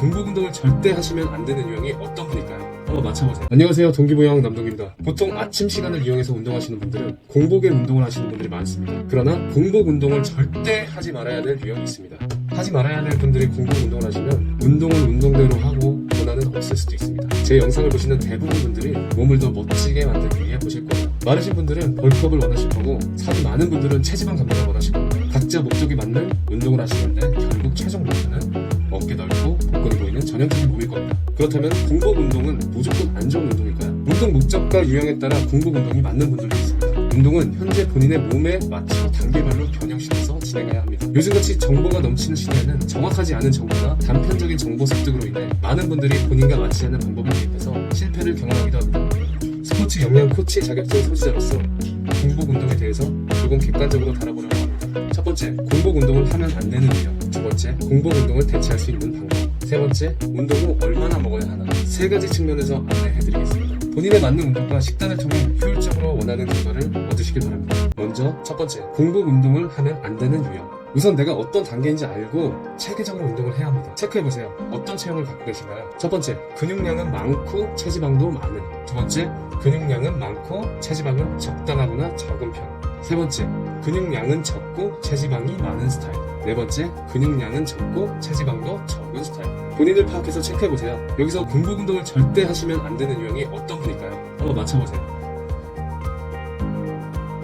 공복 운동을 절대 하시면 안 되는 유형이 어떤 분일까요? 한번 맞춰보세요. 안녕하세요, 동기부여 남동기입니다. 보통 아침 시간을 이용해서 운동하시는 분들은 공복에 운동을 하시는 분들이 많습니다. 그러나 공복 운동을 절대 하지 말아야 될 유형이 있습니다. 하지 말아야 될 분들이 공복 운동을 하시면 운동을 운동대로 하고 변화는 없을 수도 있습니다. 제 영상을 보시는 대부분 분들이 몸을 더 멋지게 만들기 위해 보실 거예요. 마르신 분들은 벌크업을 원하실 거고, 살이 많은 분들은 체지방 감량을 원하실 겁니다. 각자 목적이 맞는 운동을 하시는데 결국 최종 목표는 어깨 넓고 복근이 보이는 전형적인 몸일 겁니다. 그렇다면 공복 운동은 무조건 안 좋은 운동일까요? 운동 목적과 유형에 따라 공복 운동이 맞는 분들도 있습니다. 운동은 현재 본인의 몸에 맞춰 단계별로 변형시켜서 진행해야 합니다. 요즘같이 정보가 넘치는 시대에는 정확하지 않은 정보나 단편적인 정보 습득으로 인해 많은 분들이 본인과 맞지 않는 방법을 대입해서 실패를 경험하기도 합니다. 스포츠 영양 코치 자격증 소지자로서 공복 운동에 대해서 조금 객관적으로 다뤄보려고 합니다. 첫 번째, 공복 운동을 하면 안 되는 유형. 두 번째, 공복 운동을 대체할 수 있는 방법. 세 번째, 운동 후 얼마나 먹어야 하나. 세 가지 측면에서 안내해드리겠습니다. 본인에 맞는 운동과 식단을 통해 효율적으로 원하는 결과를 얻으시길 바랍니다. 먼저 첫 번째, 공복 운동을 하면 안 되는 유형. 우선 내가 어떤 단계인지 알고 체계적으로 운동을 해야 합니다. 체크해보세요. 어떤 체형을 갖고 계신가요? 첫 번째, 근육량은 많고 체지방도 많은. 두 번째, 근육량은 많고 체지방은 적당하거나 적은 편. 세 번째, 근육량은 적고 체지방이 많은 스타일. 네 번째, 근육량은 적고 체지방도 적은 스타일. 본인을 파악해서 체크해보세요. 여기서 공복 운동을 절대 하시면 안 되는 유형이 어떤 분일까요? 한번 맞춰보세요.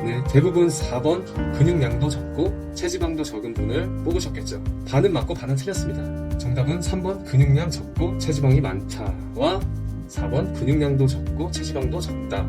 네, 대부분 4번 근육량도 적고 체지방도 적은 분을 뽑으셨겠죠. 반은 맞고 반은 틀렸습니다. 정답은 3번 근육량 적고 체지방이 많다와 4번 근육량도 적고 체지방도 적다.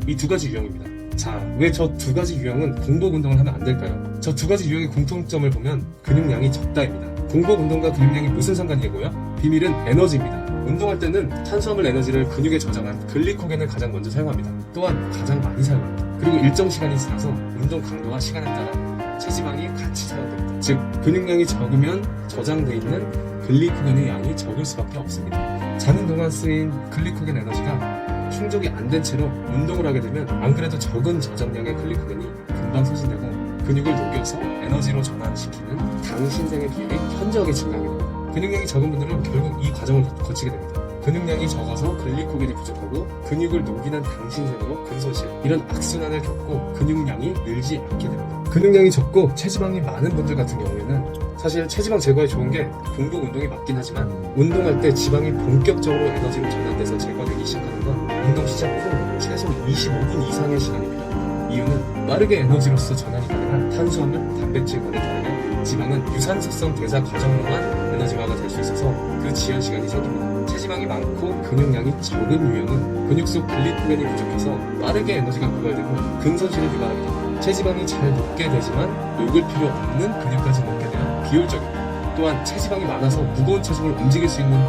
이 두 가지 유형입니다. 자, 왜 저 두 가지 유형은 공복 운동을 하면 안 될까요? 저 두 가지 유형의 공통점을 보면 근육량이 적다입니다. 공복 운동과 근육량이 무슨 상관이고요? 비밀은 에너지입니다. 운동할 때는 탄수화물 에너지를 근육에 저장한 글리코겐을 가장 먼저 사용합니다. 또한 가장 많이 사용합니다. 그리고 일정 시간이 지나서 운동 강도와 시간에 따라 체지방이 같이 사용됩니다. 즉, 근육량이 적으면 저장되어 있는 글리코겐의 양이 적을 수밖에 없습니다. 자는 동안 쓰인 글리코겐 에너지가 충족이 안 된 채로 운동을 하게 되면 안 그래도 적은 저장량의 글리코겐이 금방 소진되고 근육을 녹여서 에너지로 전환시키는 당신생의 비율이 현저하게 증가하게 됩니다. 근육량이 적은 분들은 결국 이 과정을 거치게 됩니다. 근육량이 적어서 글리코겐이 부족하고 근육을 녹이는 당신생으로 근손실, 이런 악순환을 겪고 근육량이 늘지 않게 됩니다. 근육량이 적고 체지방이 많은 분들 같은 경우에는 사실 체지방 제거에 좋은 게 공복 운동이 맞긴 하지만, 운동할 때 지방이 본격적으로 에너지로 전환돼서 제거되기 시작하는 건 운동 시작 후 최소 25분 이상의 시간입니다. 이유는 빠르게 에너지로서 전환이 가능한 탄수화물, 단백질과는 다르게 지방은 유산소성 대사 과정으로만 에너지화가 될 수 있어서 그 지연 시간이 생깁니다. 체지방이 많고 근육량이 적은 유형은 근육 속 글리코겐이 부족해서 빠르게 에너지가 고갈되고 근손실을 유발하게 됩니다. 체지방이 잘 녹게 되지만 녹을 필요 없는 근육까지 녹게 되면 비효율적입니다. 또한 체지방이 많아서 무거운 체중을 움직일 수 있는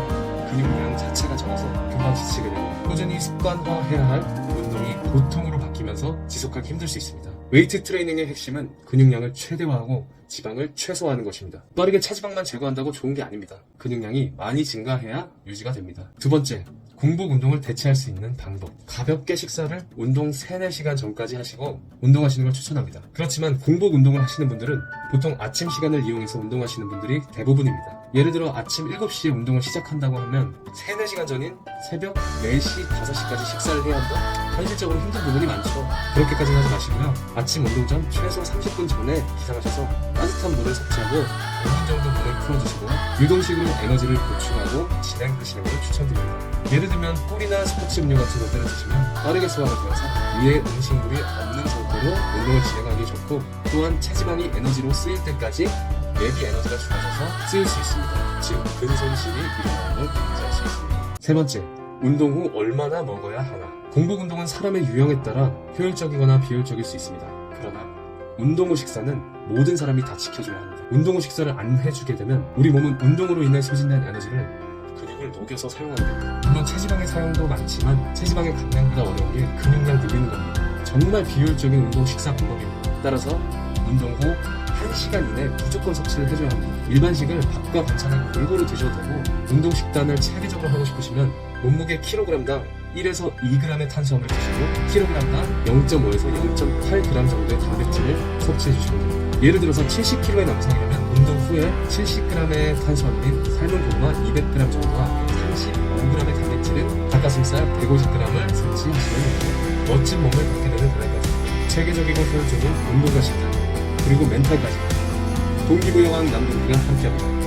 근육량 자체가 적어서 금방 지치게 되고 꾸준히 습관화해야 할 운동이 보통으로 바뀌면서 지속하기 힘들 수 있습니다. 웨이트 트레이닝의 핵심은 근육량을 최대화하고 지방을 최소화하는 것입니다. 빠르게 체지방만 제거한다고 좋은 게 아닙니다. 근육량이 많이 증가해야 유지가 됩니다. 두 번째, 공복 운동을 대체할 수 있는 방법. 가볍게 식사를 운동 3-4시간 전까지 하시고 운동하시는 걸 추천합니다. 그렇지만 공복 운동을 하시는 분들은 보통 아침 시간을 이용해서 운동하시는 분들이 대부분입니다. 예를 들어 아침 7시에 운동을 시작한다고 하면 3-4시간 전인 새벽 4시, 5시까지 식사를 해야 한다? 현실적으로 힘든 부분이 많죠. 그렇게까지는 하지 마시고요. 아침 운동 전 최소 30분 전에 기상하셔서 따뜻한 물을 섭취하고 5분 정도 물을 풀어주시고 유동식으로 에너지를 보충하고 진행하시는 것을 추천드립니다. 예를 들면 꿀이나 스포츠 음료 같은 것들을 드시면 빠르게 소화가 되어서 위에 음식물이 없는 상태로 운동을 진행하기 좋고, 또한 체지방이 에너지로 쓰일 때까지 내비 에너지가 줄어져서 쓰일 수 있습니다. 즉, 근손실이 일어나는 걸 방지할 수 있습니다. 세 번째, 운동 후 얼마나 먹어야 하나. 공복 운동은 사람의 유형에 따라 효율적이거나 비효율적일 수 있습니다. 그러나 운동 후 식사는 모든 사람이 다 지켜줘야 합니다. 운동 후 식사를 안 해주게 되면 우리 몸은 운동으로 인해 소진된 에너지를 근육을 녹여서 사용하게 됩니다. 물론 체지방의 사용도 많지만 체지방의 감량보다 어려운 게 근육량 늘리는 겁니다. 정말 비효율적인 운동 식사 방법입니다. 따라서 운동 후 1시간 이내 무조건 섭취를 해줘야 합니다. 일반식을 밥과 반찬을 골고루 드셔도 되고, 운동 식단을 체계적으로 하고 싶으시면 몸무게 kg당 1에서 2g의 탄수화물을 드시고 kg당 0.5에서 0.8g 정도의 단백질을 섭취해 주시면 됩니다. 예를 들어서 70kg의 남성이라면 운동 후에 70g의 탄수화물인 삶은 고구마 200g 정도와 35g의 단백질인 닭가슴살 150g을 섭취하시면 됩니다. 멋진 몸을 갖게 되는 그날까지 체계적이고 효율적인 운동과 식단 그리고 멘탈까지 동기부여한 남동기가 함께합니다.